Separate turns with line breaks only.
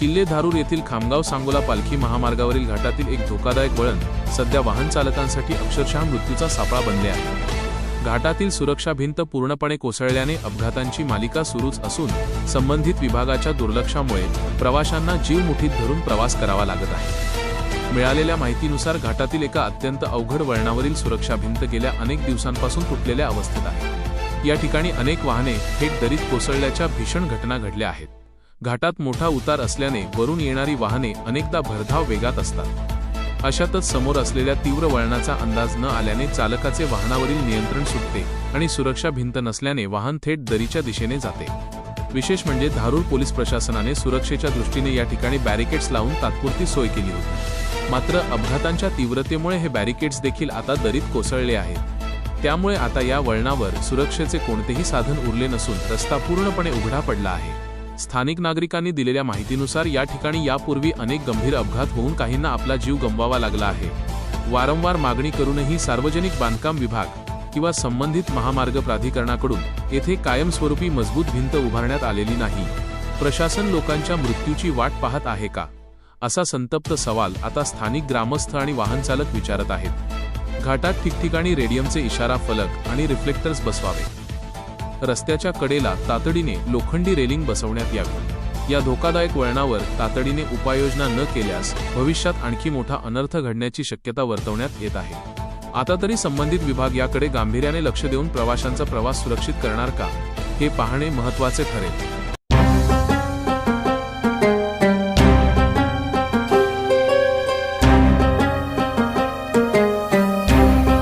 किल्ले धारूर येथील खामगाव सांगोला पालखी महामार्गावरील घाटातील एक धोकादायक वळण सध्या वाहन चालकांसाठी अक्षरशः मृत्यूचा सापळा बनले आहे। घाटातील सुरक्षा भिंत पूर्णपणे कोसळल्याने अपघातांची मालिका सुरूच असून संबंधित विभागाच्या दुर्लक्षामुळे प्रवाशांना जीव मुठीत धरून प्रवास करावा लागत आहे। मिळालेल्या माहितीनुसार घाटातील एका अत्यंत अवघड वळणावरील सुरक्षा भिंत गेल्या अनेक दिवसांपासून तुटलेल्या अवस्थेत आहे। या ठिकाणी अनेक वाहने थेट दरीत कोसळल्याच्या भीषण घटना घडल्या आहेत। घाटात मोठा उतार असल्याने वरून येणारी वाहने अनेकदा भरधाव वेगात असतात। अशातच समोर असलेल्या तीव्र वळणाचा अंदाज न आल्याने चालकाचे वाहनावरील नियंत्रण सुटते आणि सुरक्षा भिंत नसल्याने वाहन थेट दरीच्या दिशेने जाते। विशेष म्हणजे धारूर पोलीस प्रशासनाने सुरक्षेच्या दृष्टीने या ठिकाणी बॅरिकेड्स लावून तात्पुरती सोय केली होती। मात्र अपघातांच्या तीव्रतेमुळे हे बॅरिकेड्स देखील आता दरीत कोसळले आहेत। त्यामुळे आता या वळणावर सुरक्षेचे कोणतेही साधन उरले नसून रस्ता पूर्णपणे उघडा पडला आहे। स्थानिक नागरिकांनी दिलेल्या माहितीनुसार या ठिकाणी यापूर्वी अनेक गंभीर अपघात होऊन काहींना आपला जीव गमवावा लागला आहे। वारंवार मागणी करूनही सार्वजनिक बांधकाम विभाग किंवा संबंधित महामार्ग प्राधिकरणाकडून येथे कायमस्वरूपी मजबूत भिंत उभारण्यात आलेली नाही। प्रशासन लोकांच्या मृत्यूची वाट पाहत आहे का, असा संतप्त सवाल आता स्थानिक ग्रामस्थ आणि वाहनचालक विचारत आहेत। घाटात ठिकठिकाणी रेडियमचे इशारा फलक आणि रिफ्लेक्टर्स बसवावे, रस्त्याच्या कडेला तातडीने लोखंडी रेलिंग बसवण्यात यावी। या धोकादायक वळणावर तातडीने उपाययोजना न केल्यास भविष्यात आणखी मोठा अनर्थ घडण्याची शक्यता वर्तवण्यात येत आहे। आता तरी संबंधित विभाग याकडे गांभीर्याने लक्ष देऊन प्रवाशांचा प्रवास सुरक्षित करणार का, हे पाहणे महत्त्वाचे ठरेल।